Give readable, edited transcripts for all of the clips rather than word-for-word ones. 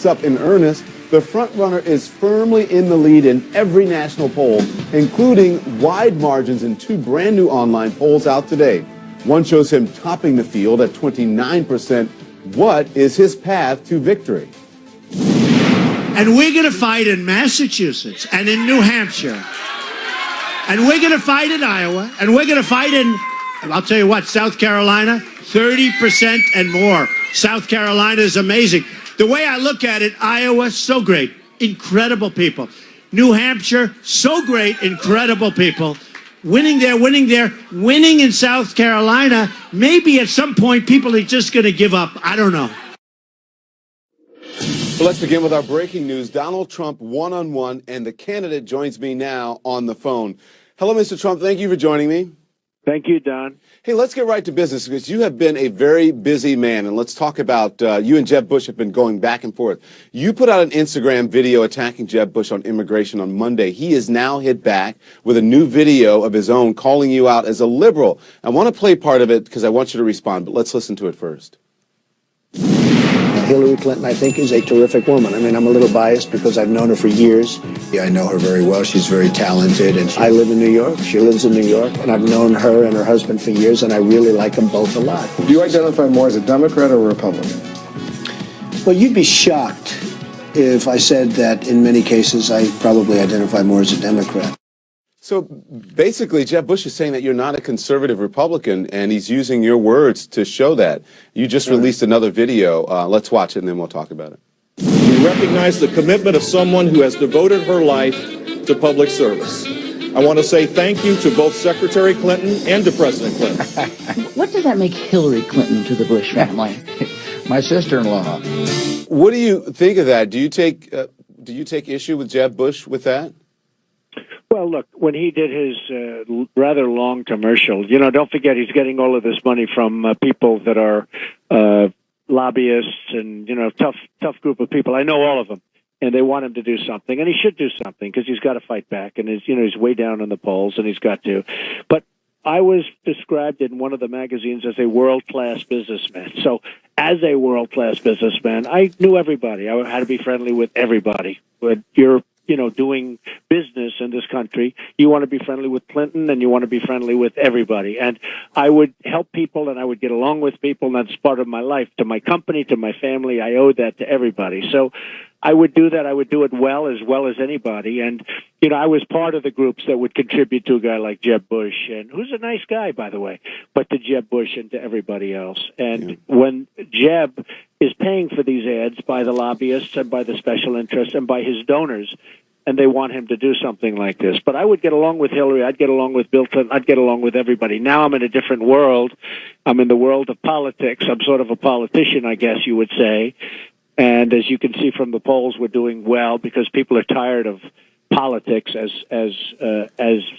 Up in earnest, the frontrunner is firmly in the lead in every national poll, including wide margins in two brand new online polls out today. One shows him topping the field at 29%. What is his path to victory? And we're going to fight in Massachusetts and in New Hampshire. And we're going to fight in Iowa. And we're going to fight in, I'll tell you what, South Carolina, 30% and more. South Carolina is amazing. The way I look at it, Iowa, so great, incredible people. New Hampshire, so great, incredible people. Winning there, winning in South Carolina. Maybe at some point people are just going to give up. I don't know. Well, let's begin with our breaking news. Donald Trump one-on-one, and the candidate joins me now on the phone. Hello, Mr. Trump. Thank you for joining me. Thank you, Don. Hey, let's get right to business because you have been a very busy man, and let's talk about you and Jeb Bush have been going back and forth. You put out an Instagram video attacking Jeb Bush on immigration on Monday. He is now hit back with a new video of his own calling you out as a liberal. I want to play part of it because I want you to respond, but let's listen to it first. Hillary Clinton, I think, is a terrific woman. I mean, I'm a little biased because I've known her for years. Yeah, I know her very well. She's very talented. And I live in New York. She lives in New York. And I've known her and her husband for years, and I really like them both a lot. Do you identify more as a Democrat or a Republican? Well, you'd be shocked if I said that in many cases I probably identify more as a Democrat. So basically, Jeb Bush is saying that you're not a conservative Republican, and he's using your words to show that. You just released another video. Let's watch it, and then we'll talk about it. We recognize the commitment of someone who has devoted her life to public service. I want to say thank you to both Secretary Clinton and to President Clinton. What does that make Hillary Clinton to the Bush family? my sister-in-law. What do you think of that? Do you take issue with Jeb Bush with that? Well, look, when he did his rather long commercial, don't forget he's getting all of this money from people that are lobbyists and, tough group of people. I know all of them, and they want him to do something, and he should do something because he's got to fight back, and he's way down in the polls, and he's got to. But I was described in one of the magazines as a world-class businessman. So as a world-class businessman, I knew everybody. I had to be friendly with everybody. But you're doing business in this country, you want to be friendly with Clinton and you want to be friendly with everybody. And I would help people and I would get along with people, and that's part of my life. To my company, to my family, I owe that to everybody. So I would do that. I would do it well as anybody. And, I was part of the groups that would contribute to a guy like Jeb Bush, and who's a nice guy, by the way, but to Jeb Bush and to everybody else. And when Jeb is paying for these ads by the lobbyists and by the special interests and by his donors, and they want him to do something like this. But I would get along with Hillary. I'd get along with Bill Clinton. I'd get along with everybody. Now I'm in a different world. I'm in the world of politics. I'm sort of a politician, I guess you would say. And as you can see from the polls, we're doing well because people are tired of politics as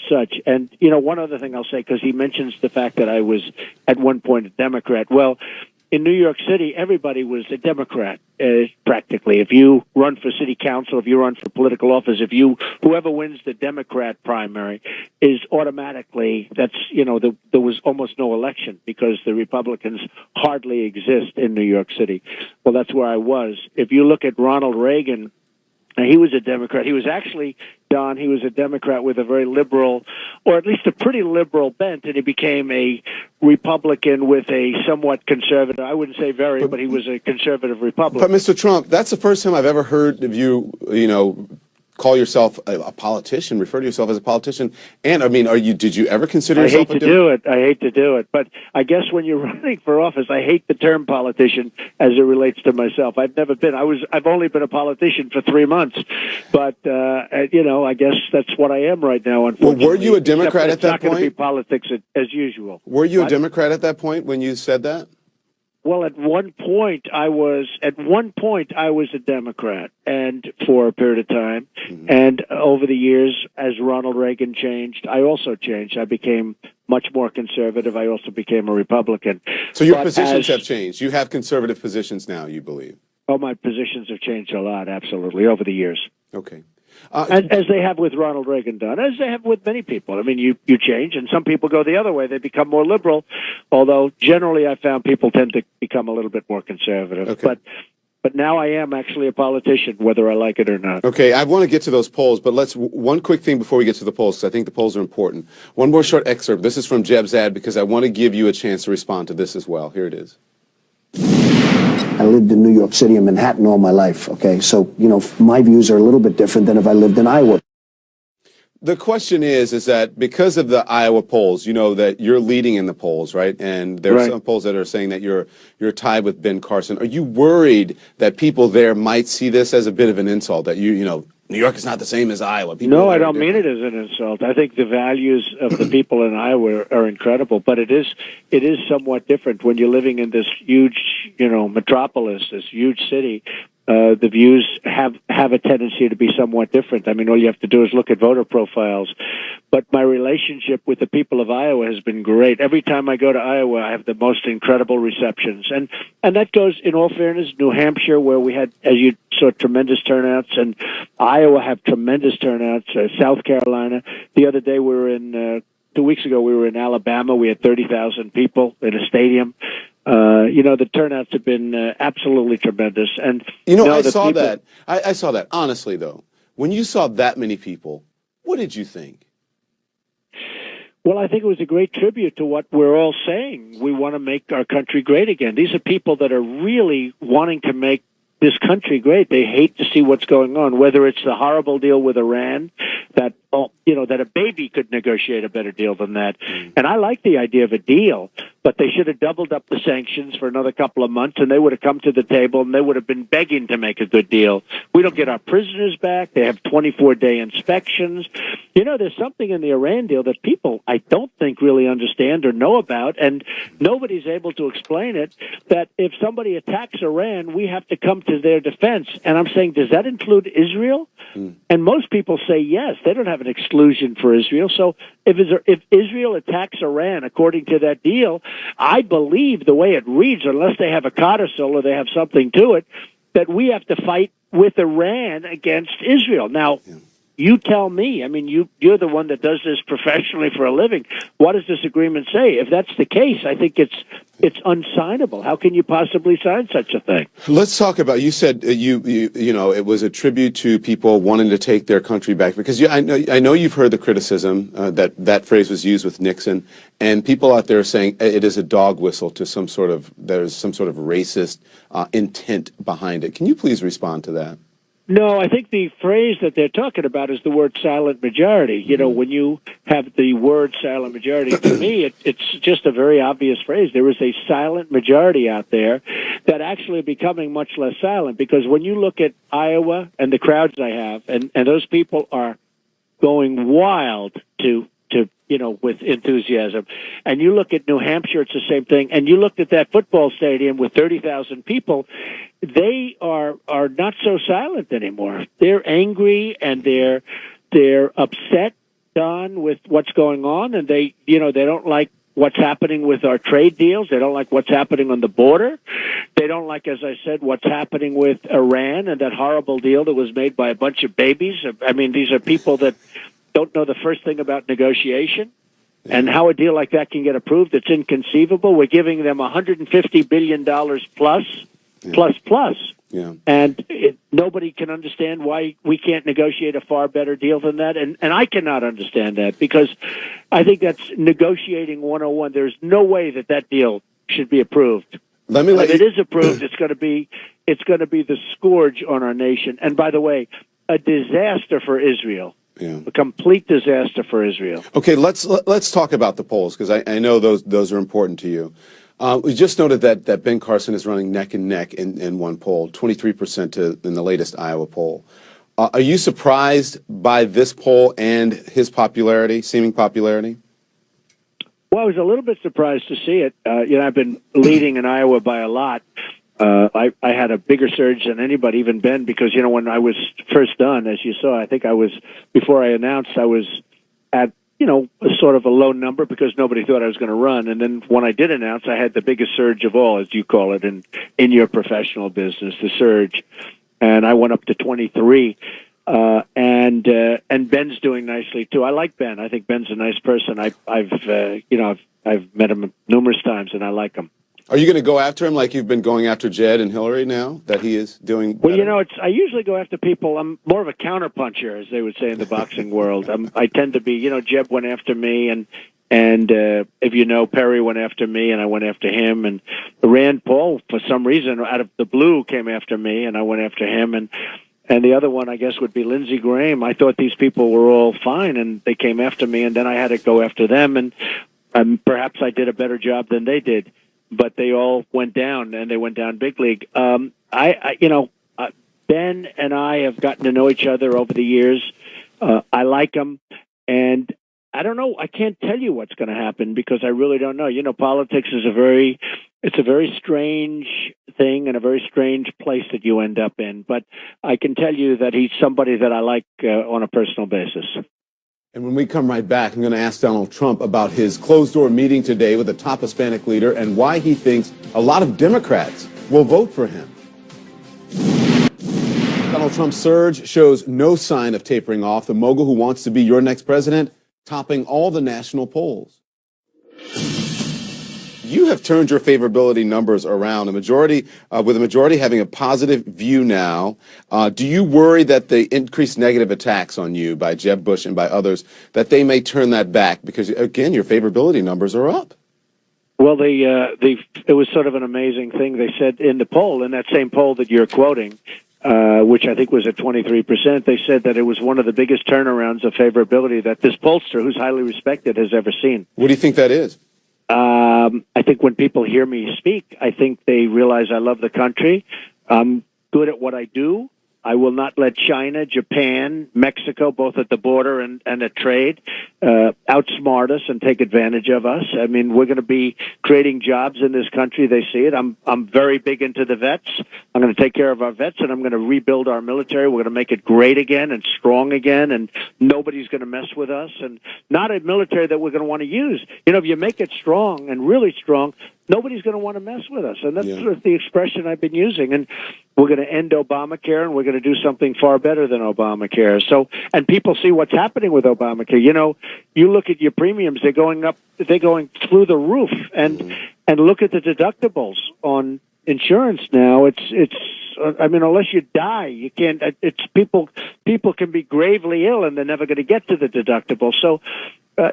such. And, one other thing I'll say, because he mentions the fact that I was at one point a Democrat. Well, in New York City, everybody was a Democrat, practically. If you run for city council, if you run for political office, whoever wins the Democrat primary is automatically, there was almost no election because the Republicans hardly exist in New York City. Well, that's where I was. If you look at Ronald Reagan, he was a Democrat. He was actually, Don, he was a Democrat with a very liberal, or at least a pretty liberal bent, and he became a Republican with a somewhat conservative, I wouldn't say very, but he was a conservative Republican. But, Mr. Trump, that's the first time I've ever heard of you, call yourself a politician, refer to yourself as a politician. And, did you ever consider yourself I hate to do it. But I guess when you're running for office, I hate the term politician as it relates to myself. I've never been. I've only been a politician for 3 months. But, I guess that's what I am right now, unfortunately. Well, were you a Democrat at that point? It's not going to be politics as usual. Were you a Democrat at that point when you said that? Well, at one point I was a Democrat, and for a period of time, and over the years, as Ronald Reagan changed, I also changed. I became much more conservative. I also became a Republican. So your positions have changed. You have conservative positions now, you believe? Oh, my positions have changed a lot, absolutely, over the years. Okay. As they have with Ronald Reagan done, as they have with many people. I mean, you change, and some people go the other way. They become more liberal, although generally I found people tend to become a little bit more conservative. Okay. But But now I am actually a politician, whether I like it or not. Okay, I want to get to those polls, but one quick thing before we get to the polls, because I think the polls are important. One more short excerpt. This is from Jeb's ad, because I want to give you a chance to respond to this as well. Here it is. I lived in New York City and Manhattan all my life, okay? So, my views are a little bit different than if I lived in Iowa. The question is that because of the Iowa polls, that you're leading in the polls, right? And there are some polls that are saying that you're tied with Ben Carson. Are you worried that people there might see this as a bit of an insult, that New York is not the same as Iowa? No, I don't mean it as an insult. I think the values of the people in Iowa are incredible, but it is somewhat different when you're living in this huge, metropolis, this huge city. The views have a tendency to be somewhat different. I mean, all you have to do is look at voter profiles. But my relationship with the people of Iowa has been great. Every time I go to Iowa, I have the most incredible receptions. And that goes, in all fairness, New Hampshire, where we had, as you saw, tremendous turnouts, and Iowa have tremendous turnouts, South Carolina. The other day 2 weeks ago, we were in Alabama. We had 30,000 people in a stadium. The turnouts have been absolutely tremendous. And I saw that. I saw that. Honestly, though, when you saw that many people, what did you think? Well, I think it was a great tribute to what we're all saying. We want to make our country great again. These are people that are really wanting to make this country great. They hate to see what's going on, whether it's the horrible deal with Iran, that a baby could negotiate a better deal than that. And I like the idea of a deal, but they should have doubled up the sanctions for another couple of months, and they would have come to the table, and they would have been begging to make a good deal. We don't get our prisoners back. They have 24-day inspections. There's something in the Iran deal that people, I don't think, really understand or know about, and nobody's able to explain it, that if somebody attacks Iran, we have to come to their defense. And I'm saying, does that include Israel? And most people say yes. They don't have an exclusion for Israel. So if Israel attacks Iran, according to that deal, I believe the way it reads, unless they have a codicil or they have something to it, that we have to fight with Iran against Israel. Now, you tell me. I mean, you're the one that does this professionally for a living. What does this agreement say? If that's the case, I think it's unsignable. How can you possibly sign such a thing? Let's talk about. You said it was a tribute to people wanting to take their country back, because I know you've heard the criticism that phrase was used with Nixon, and people out there are saying it is a dog whistle to there's some sort of racist intent behind it. Can you please respond to that? No, I think the phrase that they're talking about is the word silent majority. When you have the word silent majority, to me, it's just a very obvious phrase. There is a silent majority out there that actually are becoming much less silent, because when you look at Iowa and the crowds I have, and those people are going wild with enthusiasm. And you look at New Hampshire, it's the same thing. And you looked at that football stadium with 30,000 people, they are not so silent anymore. They're angry and they're upset, Don, with what's going on, and they don't like what's happening with our trade deals. They don't like what's happening on the border. They don't like, as I said, what's happening with Iran and that horrible deal that was made by a bunch of babies. I mean, these are people that don't know the first thing about negotiation and how a deal like that can get approved. It's inconceivable. We're giving them $150 billion plus. Yeah. And nobody can understand why we can't negotiate a far better deal than that. And I cannot understand that, because I think that's negotiating 101. There's no way that deal should be approved. If it is approved, it's going to be the scourge on our nation. And by the way, a disaster for Israel. Yeah. A complete disaster for Israel. Okay, let's talk about the polls, because I know those are important to you. We just noted that Ben Carson is running neck and neck in one poll, 23% in the latest Iowa poll. Are you surprised by this poll and his seeming popularity? Well, I was a little bit surprised to see it. I've been leading in Iowa by a lot. I had a bigger surge than anybody, even Ben, because, when I was first done, as you saw, I think before I announced, I was at, a sort of a low number because nobody thought I was going to run. And then when I did announce, I had the biggest surge of all, as you call it, in your professional business, the surge. And I went up to 23. And Ben's doing nicely too. I like Ben. I think Ben's a nice person. I've met him numerous times, and I like him. Are you going to go after him like you've been going after Jed and Hillary now that he is doing better? Well, you know, I usually go after people. I'm more of a counterpuncher, as they would say in the boxing world. I tend to be, you know, Jeb went after me, and if you know, Perry went after me, and I went after him, and Rand Paul, for some reason, out of the blue, came after me, and I went after him, and the other one, I guess, would be Lindsey Graham. I thought these people were all fine, and they came after me, and then I had to go after them, and perhaps I did a better job than they did. But they all went down, and they went down big league. Ben and I have gotten to know each other over the years. I like him, and I don't know. I can't tell you what's going to happen because I really don't know. You know, politics is a very strange thing and a very strange place that you end up in. But I can tell you that he's somebody that I like on a personal basis. And when we come right back, I'm going to ask Donald Trump about his closed-door meeting today with the top Hispanic leader and why he thinks a lot of Democrats will vote for him. Donald Trump's surge shows no sign of tapering off. The mogul who wants to be your next president, topping all the national polls. You have turned your favorability numbers around. With the majority having a positive view now, do you worry that the increased negative attacks on you by Jeb Bush and by others, that they may turn that back? Because, again, your favorability numbers are up. Well, it was sort of an amazing thing. They said in the poll, in that same poll that you're quoting, which I think was at 23%, they said that it was one of the biggest turnarounds of favorability that this pollster, who's highly respected, has ever seen. What do you think that is? I think when people hear me speak, I think they realize I love the country. I'm good at what I do. I will not let China, Japan, Mexico, both at the border and at trade, outsmart us and take advantage of us. I mean, we're going to be creating jobs in this country. They see it. I'm very big into the vets. I'm going to take care of our vets, and I'm going to rebuild our military. We're going to make it great again and strong again, and nobody's going to mess with us. And not a military that we're going to want to use. You know, if you make it strong and really strong, nobody's going to want to mess with us. And that's sort of the expression I've been using. And we're going to end Obamacare, and we're going to do something far better than Obamacare. So, and people see what's happening with Obamacare. You know, you look at your premiums, they're going up, they're going through the roof. And look at the deductibles on insurance now. I mean, unless you die, you can't, people can be gravely ill and they're never going to get to the deductible. So,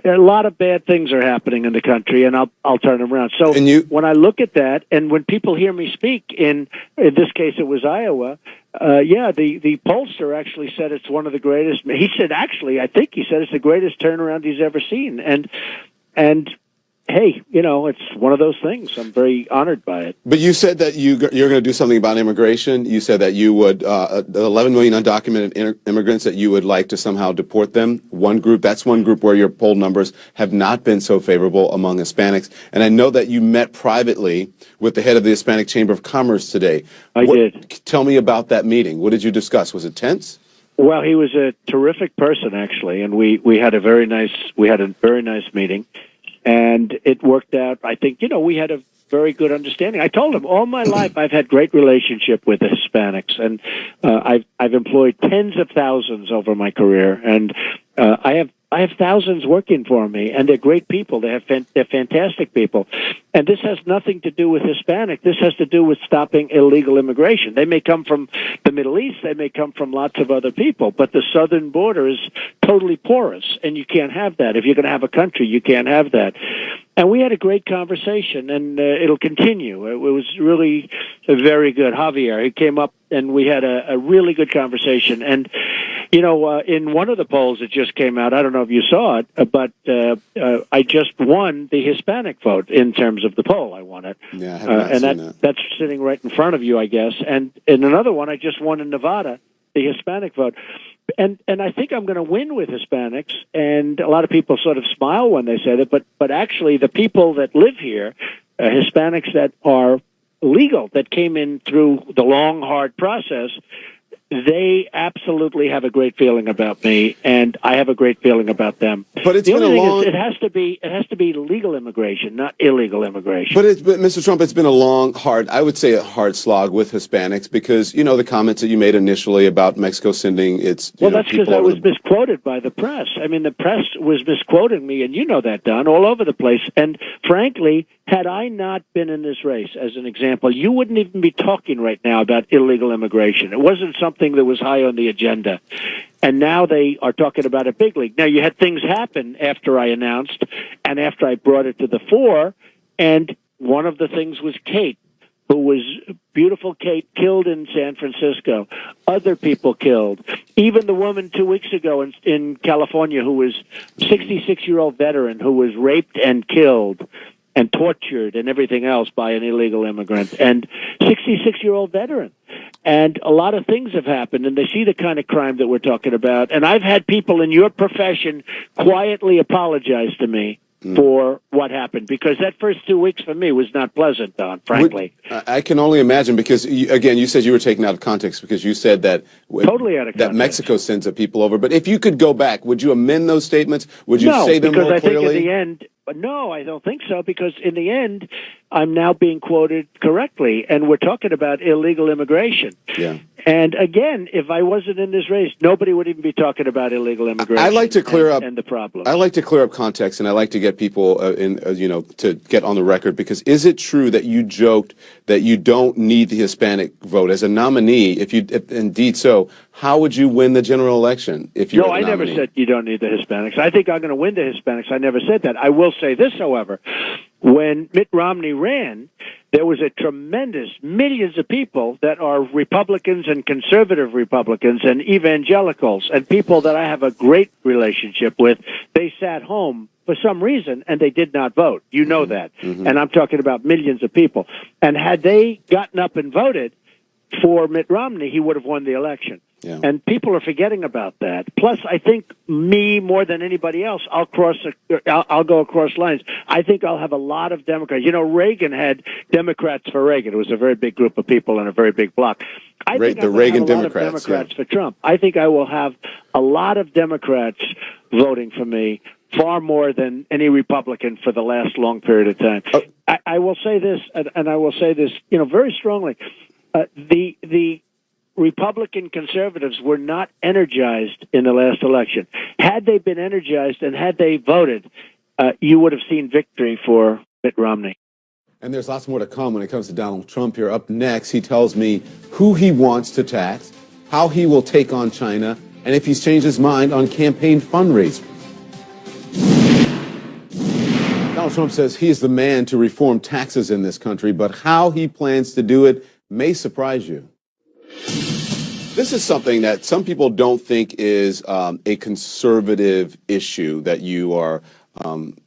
a lot of bad things are happening in the country, and I'll turn them around. So when I look at that, and when people hear me speak, in this case it was Iowa, the pollster actually said it's one of the greatest. He said, actually, I think he said it's the greatest turnaround he's ever seen. And hey, you know, it's one of those things. I'm very honored by it. But you said that you're going to do something about immigration. You said that you would, the 11 million undocumented immigrants, that you would like to somehow deport them. That's one group where your poll numbers have not been so favorable among Hispanics. And I know that you met privately with the head of the Hispanic Chamber of Commerce today. I did. Tell me about that meeting. What did you discuss? Was it tense? Well, he was a terrific person, actually, and we had a very nice meeting. And it worked out. I think, you know, we had a very good understanding. I told him all my life I've had great relationship with the Hispanics, and I've employed tens of thousands over my career, and I have thousands working for me, and they're great people. They're fantastic people. And this has nothing to do with Hispanic. This has to do with stopping illegal immigration. They may come from the Middle East. They may come from lots of other people. But the southern border is totally porous, and you can't have that. If you're going to have a country, you can't have that. And we had a great conversation, and it'll continue. It was really very good. Javier, he came up, and we had a really good conversation. And, you know, in one of the polls that just came out, I don't know if you saw it, but I just won the Hispanic vote in terms of the poll. I won it. Yeah, I have not seen that. That's sitting right in front of you, I guess. And in another one, I just won in Nevada, the Hispanic vote. And I think I'm going to win with Hispanics, and a lot of people sort of smile when they say that, but actually the people that live here, Hispanics that are legal, that came in through the long, hard process, they absolutely have a great feeling about me, and I have a great feeling about them. But it's the been only a long... thing is, it has to be legal immigration, not illegal immigration. But Mr. Trump, it's been a long, I would say a hard slog with Hispanics because, you know, the comments that you made initially about Mexico sending its that's because I was misquoted by the press. I mean, the press was misquoting me, and you know that, Don, all over the place. And frankly, Had I not been in this race, as an example, you wouldn't even be talking right now about illegal immigration. It wasn't something that was high on the agenda. And now they are talking about it big league. Now, you had things happen after I announced and after I brought it to the fore, and one of the things was Kate, who was beautiful Kate, killed in San Francisco. Other people killed. Even the woman 2 weeks ago in California who was 66-year-old veteran who was raped and killed and tortured and everything else by an illegal immigrant, and 66-year-old veteran. And a lot of things have happened, and they see the kind of crime that we're talking about. And I've had people in your profession quietly apologize to me for what happened, because that first 2 weeks for me was not pleasant, Don, frankly. I can only imagine, because, again, you said you were taken out of context because you said that totally out of context, that Mexico sends people over. But if you could go back, would you amend those statements? Would you say them more clearly? No, because I think in the end, no, I don't think so, because in the end, I'm now being quoted correctly, and we're talking about illegal immigration. Yeah. And again, if I wasn't in this race, nobody would even be talking about illegal immigration. I like to clear up and the problem. I like to clear up context, and I like to get people to get on the record, because is it true that you joked that you don't need the Hispanic vote as a nominee? If indeed so, how would you win the general election if you're No, I never said you don't need the Hispanics. I think I'm going to win the Hispanics. I never said that. I will say this, however. When Mitt Romney ran, there was a tremendous millions of people that are Republicans and conservative Republicans and evangelicals and people that I have a great relationship with. They sat home for some reason, and they did not vote. You know that. And I'm talking about millions of people. And had they gotten up and voted for Mitt Romney, he would have won the election. Yeah. And people are forgetting about that. Plus, I think me more than anybody else, I'll go across lines. I think I'll have a lot of Democrats. You know, Reagan had Democrats for Reagan. It was a very big group of people and a very big bloc. I think the Reagan Democrats for Trump. I think I will have a lot of Democrats voting for me, far more than any Republican for the last long period of time. I will say this, and I will say this, very strongly. The Republican conservatives were not energized in the last election. Had they been energized and had they voted, you would have seen victory for Mitt Romney. And there's lots more to come when it comes to Donald Trump here. Up next, he tells me who he wants to tax, how he will take on China, and if he's changed his mind on campaign fundraising. Donald Trump says he is the man to reform taxes in this country, but how he plans to do it may surprise you. This is something that some people don't think is a conservative issue that you are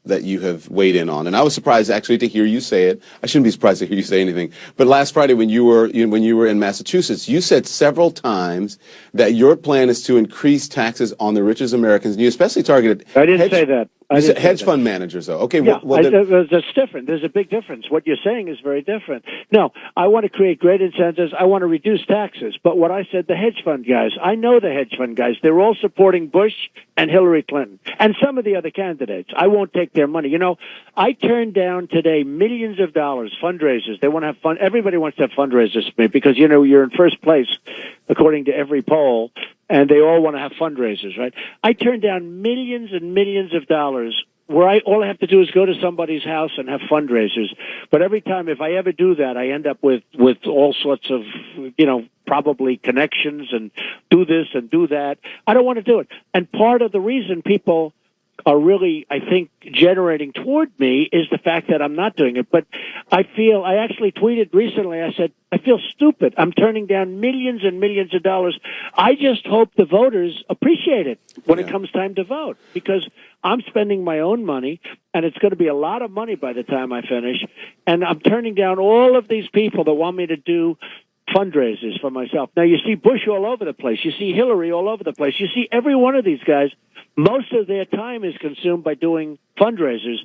that you have weighed in on, and I was surprised actually to hear you say it. I shouldn't be surprised to hear you say anything. But last Friday, when you were in Massachusetts, you said several times that your plan is to increase taxes on the richest Americans, and you especially targeted. I didn't say that. Hedge fund managers, though. Okay, yeah, that's different. There's a big difference. What you're saying is very different. No, I want to create great incentives. I want to reduce taxes. But what I said, the hedge fund guys, I know the hedge fund guys. They're all supporting Bush and Hillary Clinton and some of the other candidates. I won't take their money. I turned down today millions of dollars, fundraisers. They want to have fun. Everybody wants to have fundraisers for me because, you're in first place, according to every poll, and they all want to have fundraisers, right? I turned down millions and millions of dollars where all I have to do is go to somebody's house and have fundraisers. But every time, if I ever do that, I end up with all sorts of, probably connections and do this and do that. I don't want to do it. And part of the reason people are really, I think, generating toward me is the fact that I'm not doing it. But I actually tweeted recently, I said, I feel stupid. I'm turning down millions and millions of dollars. I just hope the voters appreciate it when it comes time to vote, because I'm spending my own money, and it's going to be a lot of money by the time I finish, and I'm turning down all of these people that want me to do fundraisers for myself. Now, you see Bush all over the place. You see Hillary all over the place. You see every one of these guys. Most of their time is consumed by doing fundraisers.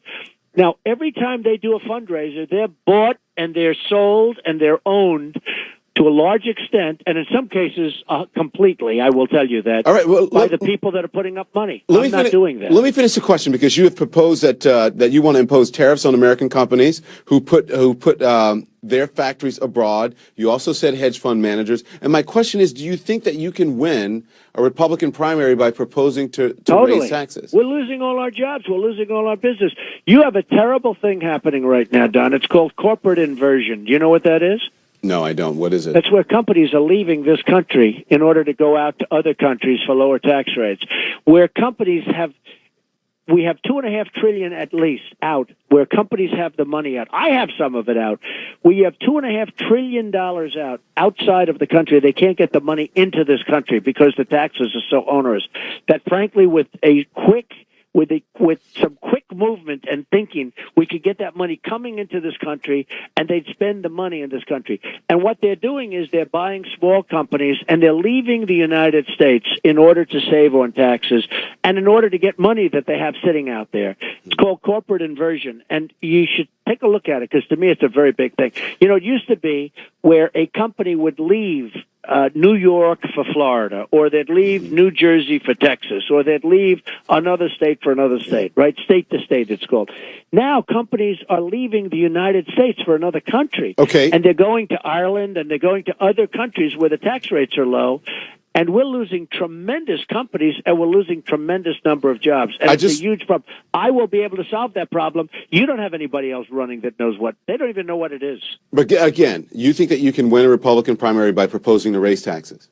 Now, every time they do a fundraiser, they're bought and they're sold and they're owned to a large extent, and in some cases completely. I will tell you that. All right, well, by the people that are putting up money. I'm not doing that. Let me finish the question, because you have proposed that you want to impose tariffs on American companies who put their factories abroad. You also said hedge fund managers. And my question is, do you think that you can win a Republican primary by proposing to raise taxes? We're losing all our jobs. We're losing all our business. You have a terrible thing happening right now, Don. It's called corporate inversion. Do you know what that is? No, I don't. What is it? That's where companies are leaving this country in order to go out to other countries for lower tax rates. Where companies we have $2.5 trillion at least out, where companies have the money out. I have some of it out. We have $2.5 trillion out outside of the country. They can't get the money into this country because the taxes are so onerous. That frankly, with some quick movement and thinking, we could get that money coming into this country, and they'd spend the money in this country. And what they're doing is they're buying small companies, and they're leaving the United States in order to save on taxes and in order to get money that they have sitting out there. It's called corporate inversion, and you should take a look at it, because to me it's a very big thing. You know, it used to be where a company would leave New York for Florida, or they'd leave New Jersey for Texas, or they'd leave another state for another state, right? State to state, it's called. Now companies are leaving the United States for another country. Okay. And they're going to Ireland, and they're going to other countries where the tax rates are low. And we're losing tremendous companies, and we're losing tremendous number of jobs. And it's a huge problem. I will be able to solve that problem. You don't have anybody else running that knows what. They don't even know what it is. But again, you think that you can win a Republican primary by proposing to raise taxes?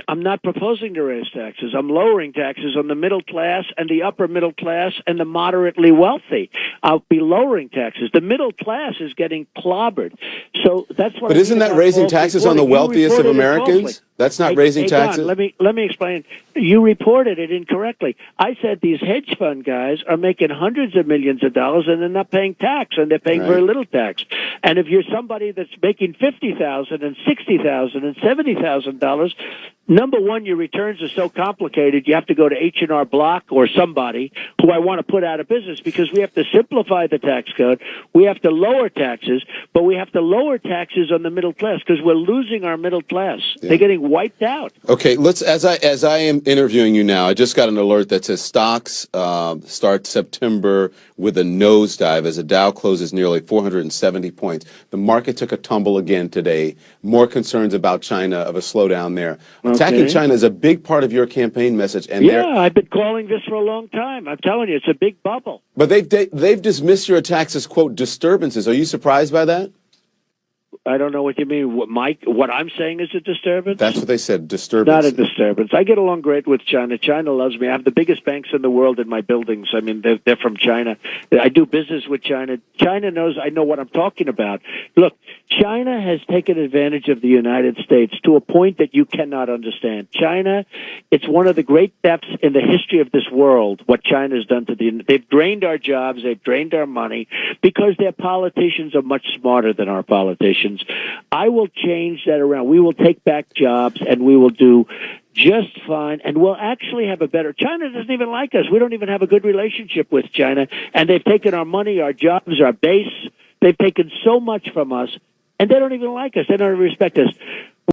I'm not proposing to raise taxes. I'm lowering taxes on the middle class and the upper middle class and the moderately wealthy. I'll be lowering taxes. The middle class is getting clobbered. So that's what. But isn't that raising taxes on the wealthiest of Americans? That's not raising taxes. Don, let me explain. You reported it incorrectly. I said these hedge fund guys are making hundreds of millions of dollars, and they're not paying tax, and they're paying very little tax. And if you're somebody that's making $50,000 and $60,000 and $70,000, number one, your returns are so complicated. You have to go to H&R Block or somebody who I want to put out of business, because we have to simplify the tax code. We have to lower taxes, but we have to lower taxes on the middle class, because we're losing our middle class. Yeah. They're getting wiped out. Okay, let's. As I am interviewing you now, I just got an alert that says stocks start September with a nosedive as the Dow closes nearly 470 points. The market took a tumble again today. More concerns about China, of a slowdown there. Okay. Attacking China is a big part of your campaign message, and I've been calling this for a long time. I'm telling you, it's a big bubble. But they've dismissed your attacks as, quote, disturbances. Are you surprised by that? I don't know what you mean. What I'm saying is a disturbance? That's what they said, disturbance. Not a disturbance. I get along great with China. China loves me. I have the biggest banks in the world in my buildings. I mean, they're from China. I do business with China. China knows I know what I'm talking about. Look, China has taken advantage of the United States to a point that you cannot understand. China, it's one of the great thefts in the history of this world, what China's done to they've drained our jobs, they've drained our money, because their politicians are much smarter than our politicians. I will change that around. We will take back jobs, and we will do just fine, and we'll actually have a better. China doesn't even like us. We don't even have a good relationship with China, and they've taken our money, our jobs, our base. They've taken so much from us, and they don't even like us. They don't even respect us.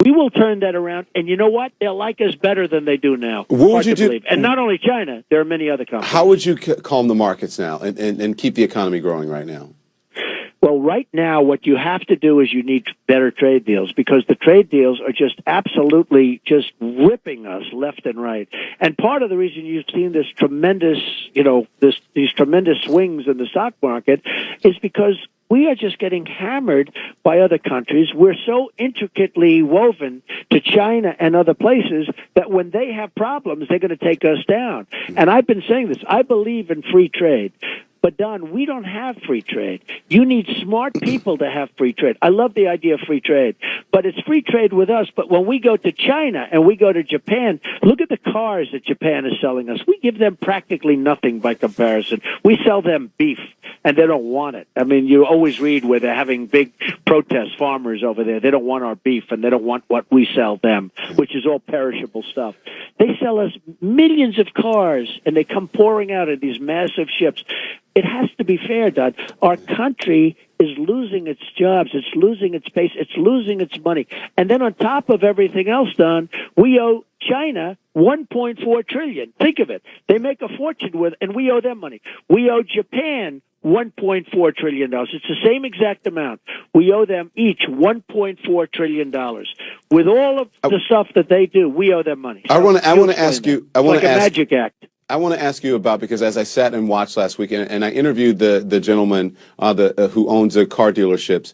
We will turn that around, and you know what? They'll like us better than they do now. What would you do? And not only China, there are many other countries. How would you calm the markets now and keep the economy growing right now? Well, right now, what you have to do is you need better trade deals, because the trade deals are just absolutely just ripping us left and right. And part of the reason you've seen this tremendous, these tremendous swings in the stock market is because we are just getting hammered by other countries. We're so intricately woven to China and other places that when they have problems, they're going to take us down. And I've been saying this. I believe in free trade. But, Don, we don't have free trade. You need smart people to have free trade. I love the idea of free trade, but it's free trade with us. But when we go to China and we go to Japan, look at the cars that Japan is selling us. We give them practically nothing by comparison. We sell them beef, and they don't want it. I mean, you always read where they're having big protests, farmers over there. They don't want our beef, and they don't want what we sell them, which is all perishable stuff. They sell us millions of cars, and they come pouring out in these massive ships. it has to be fair, Don. Our country is losing its jobs. It's losing its pace. It's losing its money. And then on top of everything else, Don, we owe China $1.4 trillion. Think of it. They make a fortune with, and we owe them money. We owe Japan $1.4 trillion. It's the same exact amount. We owe them each $1.4 trillion. With all of the stuff that they do, we owe them money. I want to ask you. I want to ask. Magic act. I want to ask you about, because as I sat and watched last week, and I interviewed the gentleman who owns the car dealerships,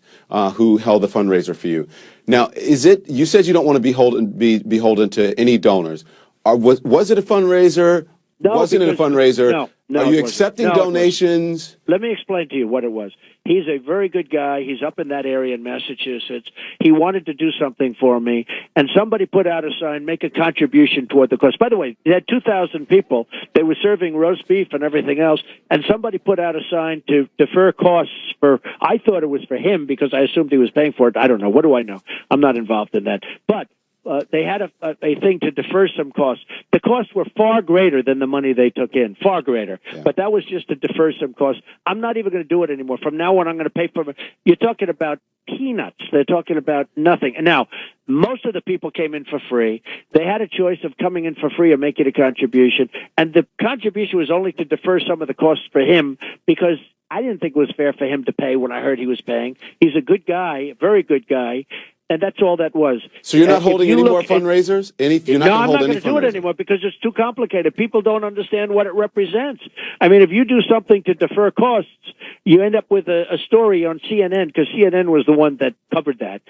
who held the fundraiser for you. Now, you said you don't want to be beholden to any donors. Was it a fundraiser? No, wasn't it a fundraiser? No, Are you accepting donations? Let me explain to you what it was. He's a very good guy. He's up in that area in Massachusetts. He wanted to do something for me, and somebody put out a sign, make a contribution toward the cost. By the way, they had 2,000 people. They were serving roast beef and everything else, and somebody put out a sign to defer costs for, I thought it was for him because I assumed he was paying for it. I don't know. What do I know? I'm not involved in that. But they had a thing to defer some costs. The costs were far greater than the money they took in, far greater. Yeah. But that was just to defer some costs. I'm not even going to do it anymore. From now on, I'm going to pay for it. You're talking about peanuts. They're talking about nothing. And now, most of the people came in for free. They had a choice of coming in for free or making a contribution. And the contribution was only to defer some of the costs for him because I didn't think it was fair for him to pay when I heard he was paying. He's a good guy, a very good guy. And that's all that was. So you're not holding any more fundraisers? No, I'm not going to do it anymore because it's too complicated. People don't understand what it represents. I mean, if you do something to defer costs, you end up with a story on CNN, because CNN was the one that covered that,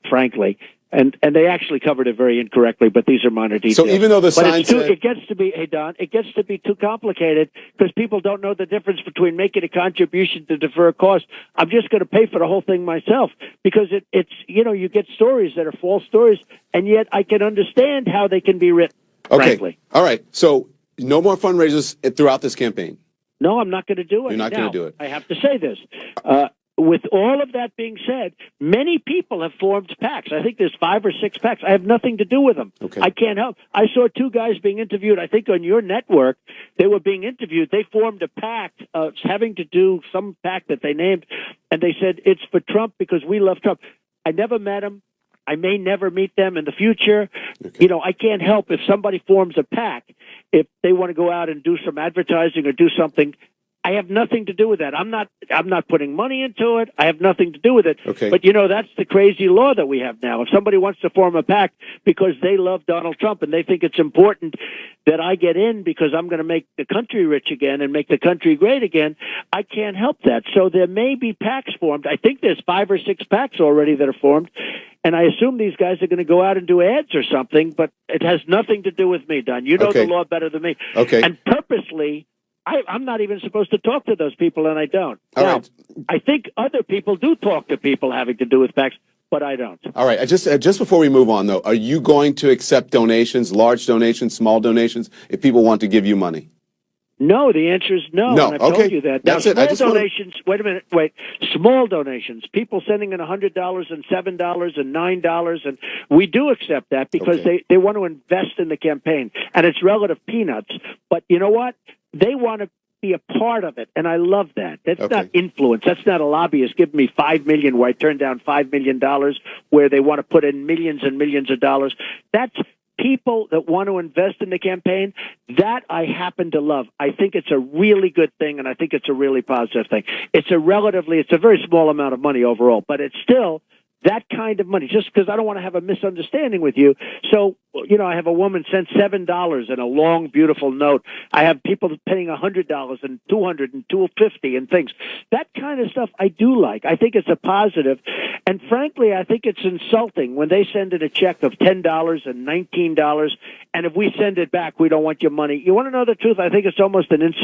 frankly. And they actually covered it very incorrectly, but these are minor details. So even though the sign said... It gets to be, hey, Don, it gets to be too complicated because people don't know the difference between making a contribution to defer costs. I'm just going to pay for the whole thing myself because it's, you get stories that are false stories, and yet I can understand how they can be written, frankly. All right. So no more fundraisers throughout this campaign? No, I'm not going to do it. You're not going to do it? I have to say this. With all of that being said, many people have formed PACs. I think there's 5 or 6 PACs. I have nothing to do with them. Okay. I can't help. I saw 2 guys being interviewed, I think on your network. They were being interviewed. They formed a PAC having to do some PAC that they named, and they said it's for Trump because we love Trump. I never met him. I may never meet them in the future. Okay. I can't help if somebody forms a PAC, if they want to go out and do some advertising or do something. I have nothing to do with that. I'm not putting money into it. I have nothing to do with it. Okay. But that's the crazy law that we have now. If somebody wants to form a PAC because they love Donald Trump and they think it's important that I get in because I'm going to make the country rich again and make the country great again, I can't help that. So there may be PACs formed. I think there's 5 or 6 PACs already that are formed. And I assume these guys are going to go out and do ads or something, but it has nothing to do with me, Don. You know the law better than me. Okay. And purposely, I'm not even supposed to talk to those people, and I don't. All now, right. I think other people do talk to people having to do with PACs, but I don't. All right. Just before we move on, though, are you going to accept donations, large donations, small donations, if people want to give you money? No, the answer is no. No, and I've told you that. Now, That's small donations, wait a minute, small donations, people sending in $100 and $7 and $9, and we do accept that because they want to invest in the campaign, and it's relative peanuts. But you know what? They want to be a part of it, and I love that. That's not influence. That's not a lobbyist giving me $5 million where I turn down $5 million where they want to put in millions and millions of dollars. That's people that want to invest in the campaign. That I happen to love. I think it's a really good thing, and I think it's a really positive thing. It's a very small amount of money overall, but it's still that kind of money, just because I don't want to have a misunderstanding with you. So, I have a woman sent $7 in a long, beautiful note. I have people paying $100 and $200 and $250 and things. That kind of stuff I do like. I think it's a positive. And frankly, I think it's insulting when they send in a check of $10 and $19, and if we send it back, we don't want your money. You want to know the truth? I think it's almost an insult.